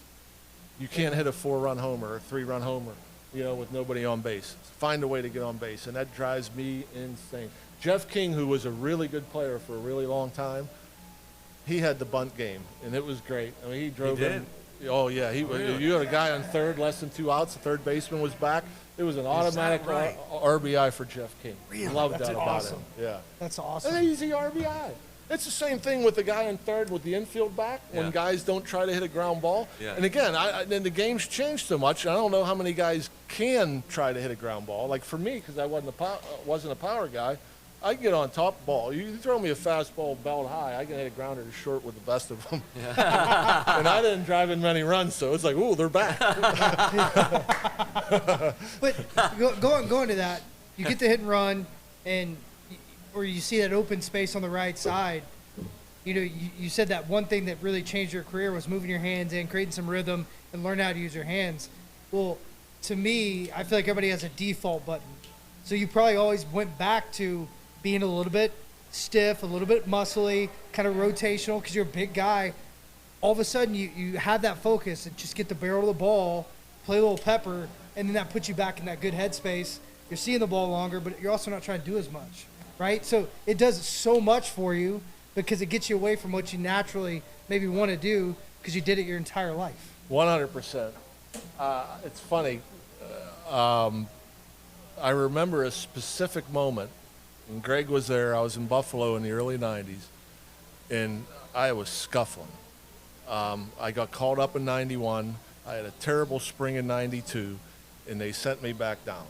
[SPEAKER 2] You can't hit a 4-run homer or a 3-run homer, with nobody on base. Find a way to get on base, and that drives me insane. Jeff King, who was a really good player for a really long time, he had the bunt game, and it was great. I mean, he drove him. Oh, yeah. You had a guy on third, less than 2 outs. The third baseman was back. It was an automatic RBI for Jeff King.
[SPEAKER 3] Really?
[SPEAKER 2] Loved
[SPEAKER 3] That's
[SPEAKER 2] that
[SPEAKER 3] awesome.
[SPEAKER 2] about him. Yeah.
[SPEAKER 3] That's awesome.
[SPEAKER 2] An easy RBI. It's the same thing with the guy in third with the infield back when
[SPEAKER 1] Yeah.
[SPEAKER 2] guys don't try to hit a ground ball.
[SPEAKER 1] Yeah.
[SPEAKER 2] And again, then the game's changed so much. I don't know how many guys can try to hit a ground ball. Like for me, because I wasn't a power guy, I can get on top ball. You throw me a fastball belt high, I can hit a grounder to short with the best of them. And I didn't drive in many runs, so it's like, ooh, they're back.
[SPEAKER 3] But going to that, you get the hit and run, or you see that open space on the right side. You know, you said that one thing that really changed your career was moving your hands in, creating some rhythm, and learn how to use your hands. Well, to me, I feel like everybody has a default button. So you probably always went back to being a little bit stiff, a little bit muscly, kind of rotational, because you're a big guy. All of a sudden, you have that focus and just get the barrel of the ball, play a little pepper, and then that puts you back in that good headspace. You're seeing the ball longer, but you're also not trying to do as much, right? So it does so much for you because it gets you away from what you naturally maybe want to do because you did it your entire life.
[SPEAKER 2] 100%. It's funny. I remember a specific moment, and Greg was there. I was in Buffalo in the early 90s, and I was scuffling. I got called up in 91. I had a terrible spring in 92, and they sent me back down.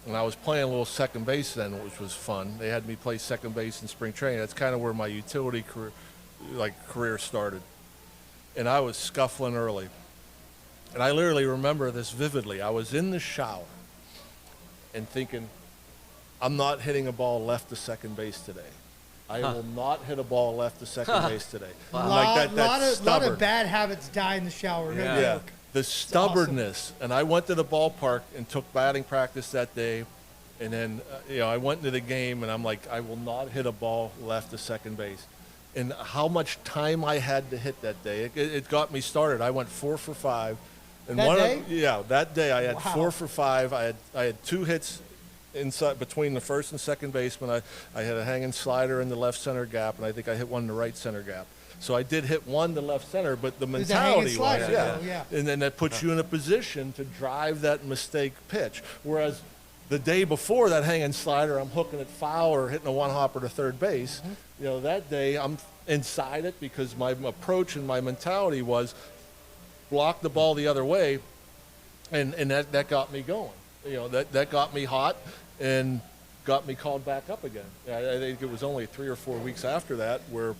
[SPEAKER 2] And I was playing a little second base then, which was fun. They had me play second base in spring training. That's kind of where my utility career started. And I was scuffling early. And I literally remember this vividly. I was in the shower and thinking, I'm not hitting a ball left to second base today. I will not hit a ball left to second base today.
[SPEAKER 3] A
[SPEAKER 2] Like
[SPEAKER 3] lot of bad habits die in the shower. No
[SPEAKER 1] Yeah.
[SPEAKER 3] joke.
[SPEAKER 2] The stubbornness. And I went to the ballpark and took batting practice that day. And then, I went into the game and I'm like, I will not hit a ball left to second base. And how much time I had to hit that day, it got me started. I went 4 for 5. And
[SPEAKER 3] That day?
[SPEAKER 2] That day I had
[SPEAKER 3] Wow.
[SPEAKER 2] 4 for 5. I had 2 hits inside between the first and second baseman. I had a hanging slider in the left center gap, and I think I hit one in the right center gap. So I did hit one to left center, but the
[SPEAKER 3] was a hanging
[SPEAKER 2] mentality
[SPEAKER 3] slider,
[SPEAKER 2] was,
[SPEAKER 3] though, yeah.
[SPEAKER 2] And then that puts you in a position to drive that mistake pitch. Whereas the day before that hanging slider, I'm hooking it foul or hitting a one hopper to third base. That day I'm inside it because my approach and my mentality was block the ball the other way, and that got me going. That got me hot and got me called back up again. I think it was only 3 or 4 weeks after that where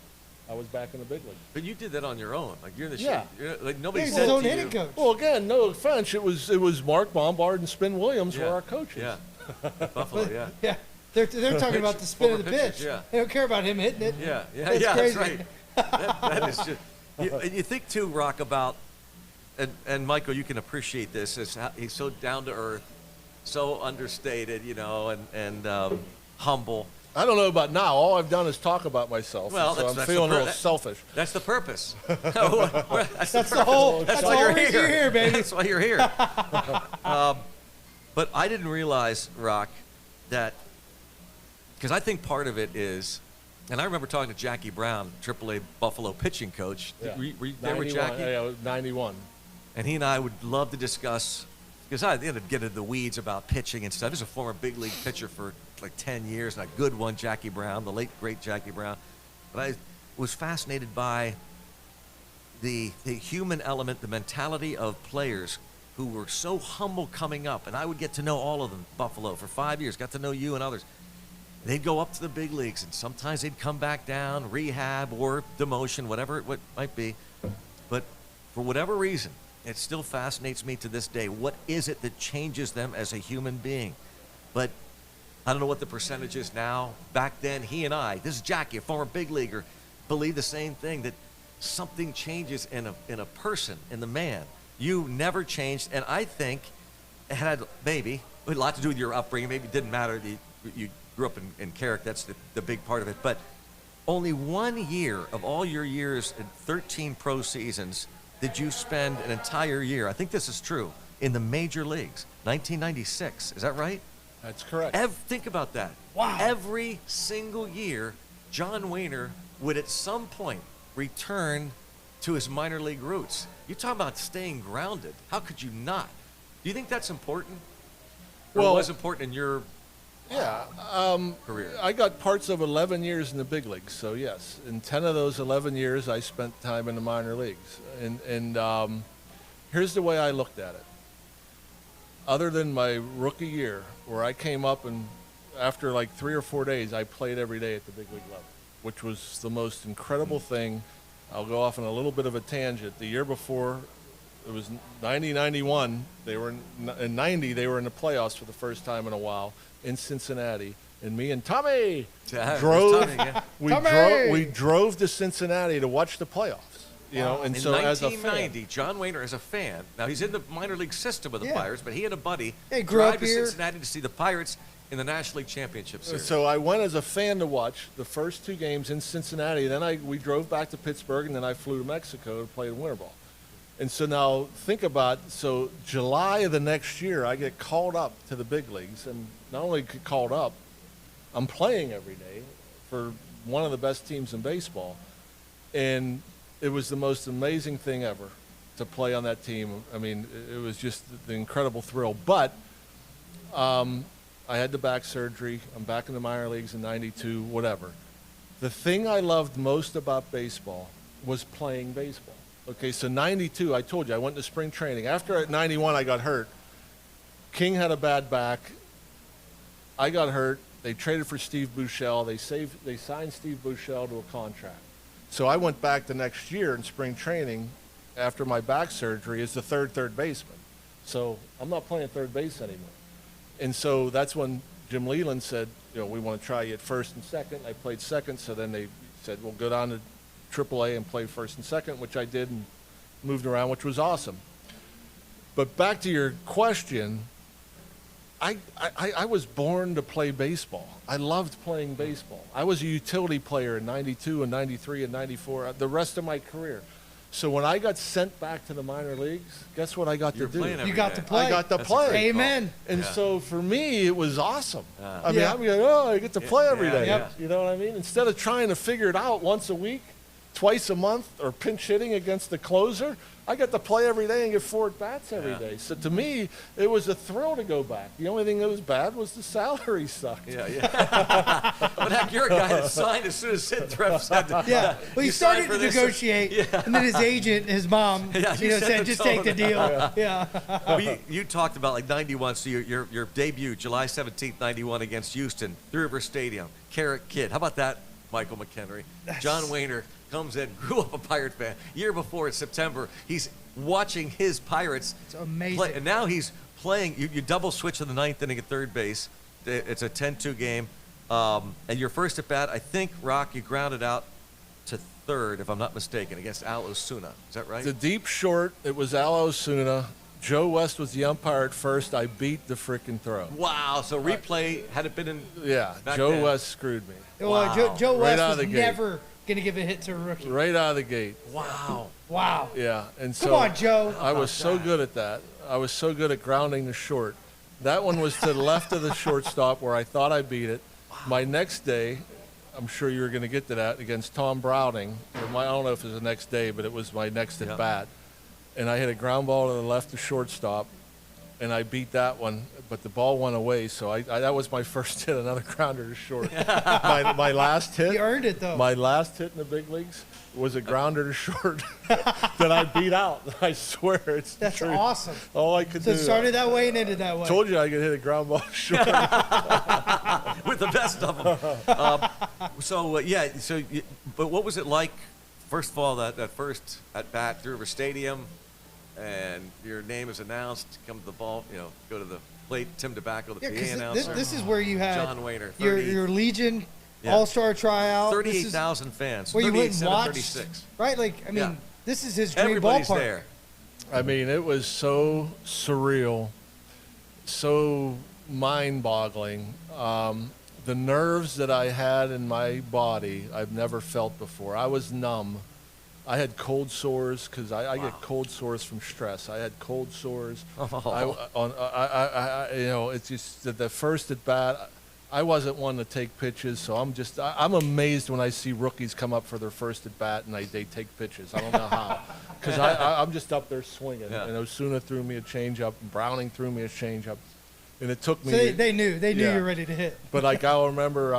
[SPEAKER 2] I was back in the big league.
[SPEAKER 1] But you did that on your own. Like you're the
[SPEAKER 2] Yeah.
[SPEAKER 1] like nobody
[SPEAKER 3] He's
[SPEAKER 1] said
[SPEAKER 3] his own
[SPEAKER 1] to
[SPEAKER 3] hitting
[SPEAKER 1] you.
[SPEAKER 3] coach.
[SPEAKER 2] Well, again, no offense. It was Mark Bombard and Spin Williams were our coaches.
[SPEAKER 1] Yeah. Buffalo, yeah.
[SPEAKER 3] Yeah, they're talking about the spin of the
[SPEAKER 1] Former
[SPEAKER 3] pitch.
[SPEAKER 1] pitchers, yeah.
[SPEAKER 3] They don't care about him hitting it.
[SPEAKER 1] Yeah,
[SPEAKER 3] That's
[SPEAKER 1] that's
[SPEAKER 3] crazy.
[SPEAKER 1] right. That is just. You think too, Rock, about, and Michael, you can appreciate this. Is how he's so down to earth, so understated, and humble.
[SPEAKER 2] I don't know about now. All I've done is talk about myself.
[SPEAKER 1] Well,
[SPEAKER 2] so I'm
[SPEAKER 1] that's
[SPEAKER 2] feeling
[SPEAKER 1] the
[SPEAKER 2] a little selfish.
[SPEAKER 1] That's the purpose. that's
[SPEAKER 3] That's the whole. That's
[SPEAKER 1] why
[SPEAKER 3] the
[SPEAKER 1] you're
[SPEAKER 3] whole reason
[SPEAKER 1] here.
[SPEAKER 3] you're here, baby.
[SPEAKER 1] That's why you're here. But I didn't realize, Rock, that because I think part of it is, and I remember talking to Jackie Brown, AAA Buffalo pitching coach.
[SPEAKER 2] Yeah.
[SPEAKER 1] Were you there with Jackie?
[SPEAKER 2] Yeah, it was 91.
[SPEAKER 1] And he and I would love to discuss, because I didn't get into the weeds about pitching and stuff. He's a former big league pitcher for like 10 years, and a good one, Jackie Brown, the late, great Jackie Brown. But I was fascinated by the human element, the mentality of players who were so humble coming up. And I would get to know all of them, Buffalo, for 5 years, got to know you and others. They'd go up to the big leagues, and sometimes they'd come back down, rehab or demotion, whatever it might be. But for whatever reason, it still fascinates me to this day. What is it that changes them as a human being? But I don't know what the percentage is now. Back then, he and I, this is Jackie, a former big leaguer, believe the same thing, that something changes in a person, in the man. You never changed, and I think it had maybe a lot to do with your upbringing. Maybe it didn't matter. You grew up in Carrick. That's the big part of it. But only 1 year of all your years in 13 pro seasons did you spend an entire year, I think this is true, in the major leagues. 1996, is that right?
[SPEAKER 2] That's correct.
[SPEAKER 1] Think about that.
[SPEAKER 3] Wow.
[SPEAKER 1] Every single year, John Wehner would at some point return to his minor league roots. You talk about staying grounded. How could you not? Do you think that's important? Or
[SPEAKER 2] Well,
[SPEAKER 1] was important in your...
[SPEAKER 2] Yeah,
[SPEAKER 1] career?
[SPEAKER 2] I got parts of 11 years in the big leagues, so yes. In 10 of those 11 years, I spent time in the minor leagues. And here's the way I looked at it. Other than my rookie year, where I came up and after like 3 or 4 days, I played every day at the big league level, which was the most incredible thing. I'll go off on a little bit of a tangent. The year before, it was 90-91. They were in 90. They were in the playoffs for the first time in a while in Cincinnati, and me and Tommy drove.
[SPEAKER 1] Tommy, yeah.
[SPEAKER 2] We drove to Cincinnati to watch the playoffs. You know, and
[SPEAKER 1] In
[SPEAKER 2] so as a
[SPEAKER 1] 1990,
[SPEAKER 2] fan,
[SPEAKER 1] John Wehner, as a fan, now he's in the minor league system with the Pirates, but he and a buddy
[SPEAKER 3] Hey, grew up
[SPEAKER 1] drive to
[SPEAKER 3] here.
[SPEAKER 1] Cincinnati to see the Pirates in the National League Championship Series.
[SPEAKER 2] so I went as a fan to watch the first 2 games in Cincinnati. Then we drove back to Pittsburgh, and then I flew to Mexico to play the winter ball. And so now think about, so July of the next year, I get called up to the big leagues, and not only get called up, I'm playing every day for one of the best teams in baseball. And it was the most amazing thing ever to play on that team. I mean, it was just the incredible thrill. But I had the back surgery. I'm back in the minor leagues in 92, whatever. The thing I loved most about baseball was playing baseball. Okay, so 92, I told you, I went to spring training. After at 91, I got hurt. King had a bad back. I got hurt. They traded for Steve Buechele. They signed Steve Buechele to a contract. So I went back the next year in spring training after my back surgery as the third baseman. So I'm not playing third base anymore. And so that's when Jim Leland said, you know, we want to try you at first and second. I played second, so then they said, well, go down to AAA and play first and second, which I did and moved around, which was awesome. But back to your question, I was born to play baseball. I loved playing baseball. I was a utility player in 92 and 93 and 94, the rest of my career. So when I got sent back to the minor leagues, guess what I got to do?
[SPEAKER 3] You got to play.
[SPEAKER 2] I got to
[SPEAKER 1] That's
[SPEAKER 2] play.
[SPEAKER 1] a great
[SPEAKER 3] Amen.
[SPEAKER 2] And so for me, it was awesome. I mean,
[SPEAKER 3] Yeah.
[SPEAKER 2] I'm like, oh, I get to play every
[SPEAKER 1] Yeah,
[SPEAKER 2] day.
[SPEAKER 1] yeah.
[SPEAKER 2] You know what I mean? Instead of trying to figure it out once a week, twice a month, or pinch hitting against the closer, I got to play every day and get 4 at-bats every day. So to me, it was a thrill to go back. The only thing that was bad was the salary sucked.
[SPEAKER 1] Yeah. But heck, you're a guy that signed as soon as Sid Treff said that.
[SPEAKER 3] Yeah. Well, he
[SPEAKER 1] you
[SPEAKER 3] started
[SPEAKER 1] signed
[SPEAKER 3] to
[SPEAKER 1] for this.
[SPEAKER 3] negotiate, and then his agent, his mom,
[SPEAKER 1] Yeah, you set
[SPEAKER 3] said,
[SPEAKER 1] the
[SPEAKER 3] just
[SPEAKER 1] tone.
[SPEAKER 3] take the deal. Yeah.
[SPEAKER 1] Well, you talked about like 91, so your debut, July 17th, 91 against Houston, Three River Stadium, Carrick Kid. How about that, Michael McHenry? John Wehner comes in, grew up a Pirate fan. Year before, in September, he's watching his Pirates
[SPEAKER 3] It's amazing.
[SPEAKER 1] play. And now he's playing, you double switch in the 9th inning at third base. It's a 10-2 game. And your first at bat, I think, Rock, you grounded out to third, if I'm not mistaken, against Al Osuna. Is that right?
[SPEAKER 2] The deep short, it was Al Osuna. Joe West was the umpire at first. I beat the frickin' throw.
[SPEAKER 1] Wow. So replay, had it been in.
[SPEAKER 2] Yeah,
[SPEAKER 1] Back
[SPEAKER 2] Joe
[SPEAKER 1] then.
[SPEAKER 2] West screwed me.
[SPEAKER 3] Well,
[SPEAKER 1] Wow.
[SPEAKER 3] Joe
[SPEAKER 2] Right
[SPEAKER 3] West
[SPEAKER 2] out of
[SPEAKER 3] was
[SPEAKER 2] the gate.
[SPEAKER 3] never going to give a hit to a rookie.
[SPEAKER 2] Right out of the gate.
[SPEAKER 1] Wow.
[SPEAKER 3] Wow.
[SPEAKER 2] Yeah, and so
[SPEAKER 3] Come on, Joe.
[SPEAKER 2] I was so good at that. I was so good at grounding the short. That one was to the left of the shortstop where I thought I beat it. My next day, I'm sure you were going to get to that, against Tom Browning. I don't know if it was the next day, but it was my next at bat. And I hit a ground ball to the left of shortstop, and I beat that one, but the ball went away. So that was my first hit, another grounder to short. my last hit.
[SPEAKER 3] He earned it, though.
[SPEAKER 2] My last hit in the big leagues was a grounder to short that I beat out. I swear, it's the
[SPEAKER 3] That's
[SPEAKER 2] truth.
[SPEAKER 3] awesome.
[SPEAKER 2] All I could
[SPEAKER 3] So
[SPEAKER 2] do.
[SPEAKER 3] it started that way and ended that way.
[SPEAKER 2] Told you I could hit a ground ball short.
[SPEAKER 1] With the best of them. But what was it like, first of all, that first at bat, Three River Stadium, and your name is announced, come to the ball, go to the plate, Tim Tobacco, the
[SPEAKER 3] Yeah,
[SPEAKER 1] PA
[SPEAKER 3] 'cause
[SPEAKER 1] announcer.
[SPEAKER 3] this is where you had
[SPEAKER 1] John Wehner,
[SPEAKER 3] your Legion
[SPEAKER 1] Yeah.
[SPEAKER 3] All-Star tryout. This is
[SPEAKER 1] 38,000 fans.
[SPEAKER 3] where you went and
[SPEAKER 1] 38,
[SPEAKER 3] watched,
[SPEAKER 1] 36.
[SPEAKER 3] right? Like, I mean,
[SPEAKER 1] Yeah.
[SPEAKER 3] this is his dream
[SPEAKER 1] Everybody's
[SPEAKER 3] ballpark.
[SPEAKER 1] there.
[SPEAKER 2] I mean, it was so surreal, so mind-boggling. The nerves that I had in my body, I've never felt before. I was numb. I had cold sores because I get cold sores from stress. I had cold sores. It's just that the first at bat, I wasn't one to take pitches, so I'm amazed when I see rookies come up for their first at bat and they take pitches. I don't know how, because I'm just up there swinging.
[SPEAKER 1] Yeah.
[SPEAKER 2] And Osuna threw me a changeup, and Browning threw me a changeup, And it took me.
[SPEAKER 3] So they knew
[SPEAKER 2] Yeah.
[SPEAKER 3] you were ready to hit.
[SPEAKER 2] But like I'll remember,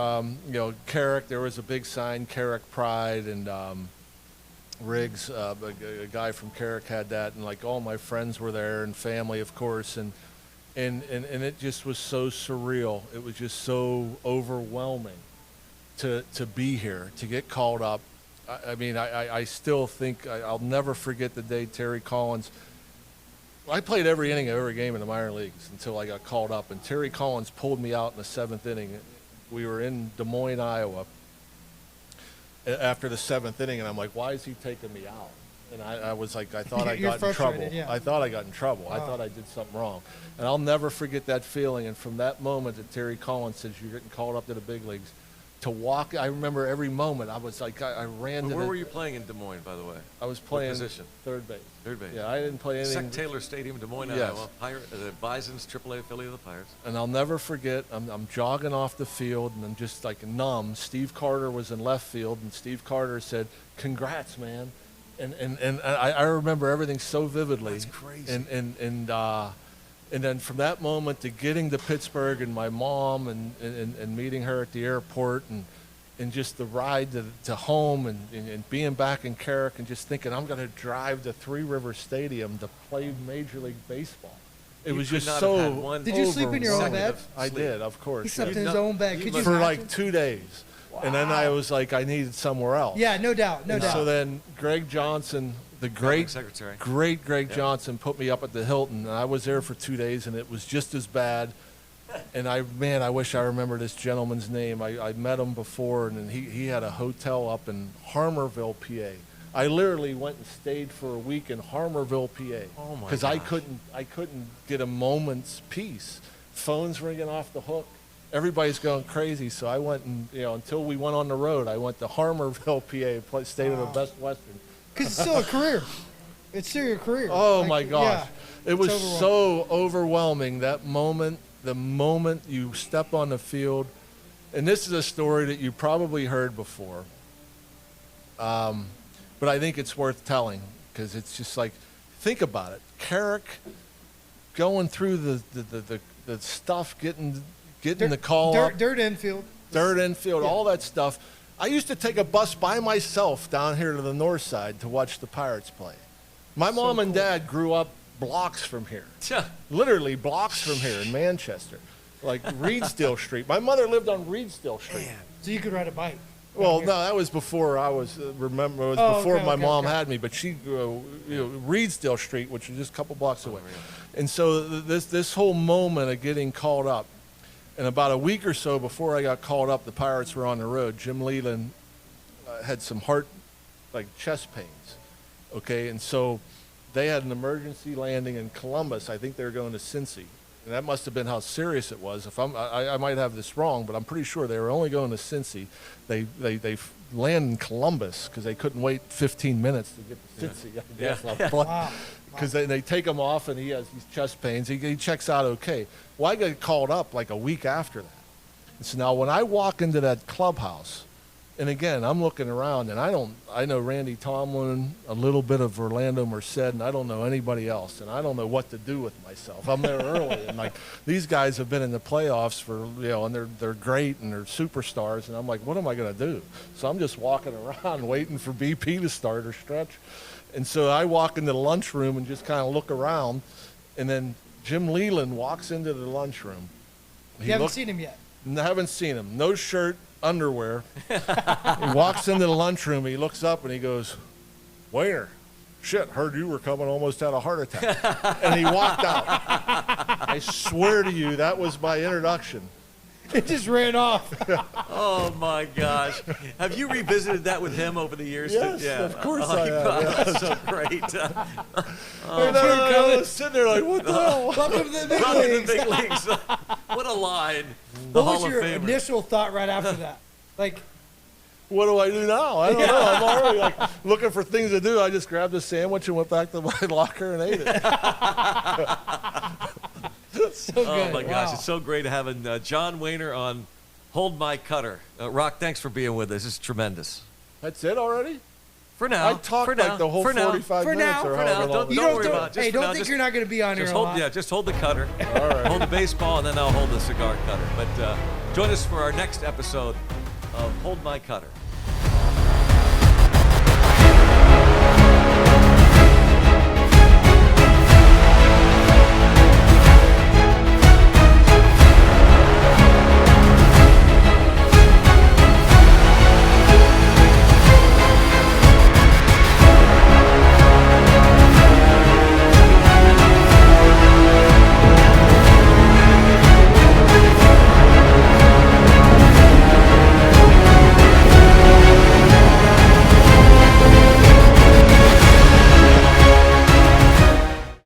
[SPEAKER 2] Carrick. There was a big sign, Carrick Pride, and Riggs, a guy from Carrick had that, and like all my friends were there and family, of course, and it just was so surreal. It was just so overwhelming to be here, to get called up. I mean, I still think I'll never forget the day Terry Collins. I played every inning of every game in the minor leagues until I got called up, and Terry Collins pulled me out in the 7th inning. We were in Des Moines, Iowa, after the 7th inning, and I'm like, why is he taking me out? And I was like, I thought I got in trouble.
[SPEAKER 3] Yeah.
[SPEAKER 2] I thought I got in trouble. I
[SPEAKER 3] Wow.
[SPEAKER 2] thought I did something wrong. And I'll never forget that feeling. And from that moment that Terry Collins says you're getting called up to the big leagues, to walk, I remember every moment. I was like, I ran to
[SPEAKER 1] Where were you playing in Des Moines, by the way?
[SPEAKER 2] I was playing
[SPEAKER 1] position?
[SPEAKER 2] third base.
[SPEAKER 1] Third base.
[SPEAKER 2] Yeah, I didn't play anything.
[SPEAKER 1] Sec Taylor Stadium, Des Moines,
[SPEAKER 2] Yes.
[SPEAKER 1] Iowa. The Bison's AAA affiliate of the Pirates.
[SPEAKER 2] And I'll never forget, I'm jogging off the field, and I'm just like numb. Steve Carter was in left field, and Steve Carter said, congrats, man. And I remember everything so vividly.
[SPEAKER 1] That's crazy.
[SPEAKER 2] And then from that moment to getting to Pittsburgh and my mom and meeting her at the airport and just the ride to home and being back in Carrick and just thinking I'm going to drive to Three River Stadium to play Major League Baseball. It
[SPEAKER 1] You
[SPEAKER 2] was
[SPEAKER 1] could
[SPEAKER 2] just
[SPEAKER 1] not have
[SPEAKER 2] so
[SPEAKER 1] had one
[SPEAKER 3] Did you sleep in your own
[SPEAKER 1] second
[SPEAKER 3] bed?
[SPEAKER 1] of
[SPEAKER 2] I
[SPEAKER 1] sleep.
[SPEAKER 2] did, of course.
[SPEAKER 3] He slept
[SPEAKER 2] yeah.
[SPEAKER 3] in his
[SPEAKER 1] No,
[SPEAKER 3] own bed.
[SPEAKER 1] you
[SPEAKER 3] Could you
[SPEAKER 1] must-
[SPEAKER 2] For
[SPEAKER 3] imagine?
[SPEAKER 2] like 2 days. And then I was like, I needed somewhere else.
[SPEAKER 3] Yeah, no doubt, no
[SPEAKER 2] And
[SPEAKER 3] doubt.
[SPEAKER 2] so then Greg Johnson, the
[SPEAKER 1] Cabinet
[SPEAKER 2] great
[SPEAKER 1] secretary.
[SPEAKER 2] Greg Johnson, put me up at the Hilton, and I was there for 2 days, and it was just as bad. And I wish I remember this gentleman's name. I met him before, and he had a hotel up in Harmerville, PA. I literally went and stayed for a week in Harmerville, PA.
[SPEAKER 1] Oh my
[SPEAKER 2] Because I
[SPEAKER 1] gosh.
[SPEAKER 2] couldn't get a moment's peace. Phones ringing off the hook. Everybody's going crazy. So I went and until we went on the road, I went to Harmerville, PA, stayed at a Best Western.
[SPEAKER 3] Because it's still a career. It's still your career.
[SPEAKER 2] Oh
[SPEAKER 3] Like,
[SPEAKER 2] my gosh.
[SPEAKER 3] yeah,
[SPEAKER 2] It was
[SPEAKER 3] it's
[SPEAKER 2] so overwhelming, that moment, the moment you step on the field. And this is a story that you probably heard before. But I think it's worth telling because it's just like, think about it. Carrick going through the stuff, getting the call up.
[SPEAKER 3] Dirt infield.
[SPEAKER 2] Third infield,
[SPEAKER 3] Yeah.
[SPEAKER 2] all that stuff. I used to take a bus by myself down here to the north side to watch the Pirates play. My mom and dad grew up blocks from here, literally blocks from here in Manchester, like Reedsdale Street. My mother lived on Reedsdale Street.
[SPEAKER 3] So you could ride a bike.
[SPEAKER 2] Well,
[SPEAKER 3] here.
[SPEAKER 2] no, that was before I was. Remember, it was
[SPEAKER 3] Oh,
[SPEAKER 2] before
[SPEAKER 3] okay,
[SPEAKER 2] my
[SPEAKER 3] okay,
[SPEAKER 2] mom
[SPEAKER 3] okay.
[SPEAKER 2] had me. But she, Reedsdale Street, which is just a couple blocks away. And so this whole moment of getting called up, and about a week or so before I got called up, the Pirates were on the road. Jim Leland had some chest pains. Okay, and so they had an emergency landing in Columbus. I think they were going to Cincy. And that must have been how serious it was. If I might have this wrong, but I'm pretty sure they were only going to Cincy. They land in Columbus because they couldn't wait 15 minutes to get to Cincy. I guess.
[SPEAKER 3] Wow.
[SPEAKER 2] Because they take him off and he has these chest pains. He checks out okay. Well, I got called up like a week after that. And so now when I walk into that clubhouse, and again, I'm looking around, and I know Randy Tomlin, a little bit of Orlando Merced, and I don't know anybody else, and I don't know what to do with myself. I'm there early, and like these guys have been in the playoffs for, and they're great and they're superstars, and I'm like, what am I going to do? So I'm just walking around waiting for BP to start or stretch, and so I walk into the lunchroom and just kind of look around, and then Jim Leland walks into the lunchroom.
[SPEAKER 3] You haven't seen him yet.
[SPEAKER 2] Haven't seen him. No shirt, underwear. He walks into the lunchroom. He looks up and he goes, Wehner, shit, heard you were coming, almost had a heart attack. And he walked out. I swear to you, that was my introduction.
[SPEAKER 3] It just ran off.
[SPEAKER 1] Oh my gosh! Have you revisited that with him over the years?
[SPEAKER 2] Yes, of course I have.
[SPEAKER 1] That's so great.
[SPEAKER 2] And I was sitting there like, what the hell?
[SPEAKER 3] Welcome to the big
[SPEAKER 1] Welcome to
[SPEAKER 3] leagues.
[SPEAKER 1] the big leagues. What a line! The
[SPEAKER 3] What
[SPEAKER 1] Hall
[SPEAKER 3] was
[SPEAKER 1] of
[SPEAKER 3] your
[SPEAKER 1] Famer.
[SPEAKER 3] initial thought right after that? Like,
[SPEAKER 2] What do I do now? I don't know. I'm already like looking for things to do. I just grabbed a sandwich and went back to my locker and ate it.
[SPEAKER 3] so good.
[SPEAKER 1] Oh my gosh,
[SPEAKER 3] Wow.
[SPEAKER 1] it's so great having John Wehner on Hold My Cutter. Rock, thanks for being with us. This is tremendous.
[SPEAKER 2] That's it already?
[SPEAKER 1] For now.
[SPEAKER 2] I talked
[SPEAKER 1] for
[SPEAKER 2] like
[SPEAKER 1] now,
[SPEAKER 2] the whole
[SPEAKER 1] for now.
[SPEAKER 2] 45
[SPEAKER 3] For
[SPEAKER 2] minutes
[SPEAKER 3] now.
[SPEAKER 2] or
[SPEAKER 1] For
[SPEAKER 2] however
[SPEAKER 1] now.
[SPEAKER 2] long.
[SPEAKER 1] Don't
[SPEAKER 3] You
[SPEAKER 1] worry about it. Just
[SPEAKER 3] Hey,
[SPEAKER 1] for now,
[SPEAKER 3] don't think you're not going to be on here
[SPEAKER 1] Just
[SPEAKER 3] a
[SPEAKER 1] hold,
[SPEAKER 3] lot.
[SPEAKER 1] yeah, just hold the cutter.
[SPEAKER 2] All right.
[SPEAKER 1] Hold the baseball, and then I'll hold the cigar cutter. But join us for our next episode of Hold My Cutter.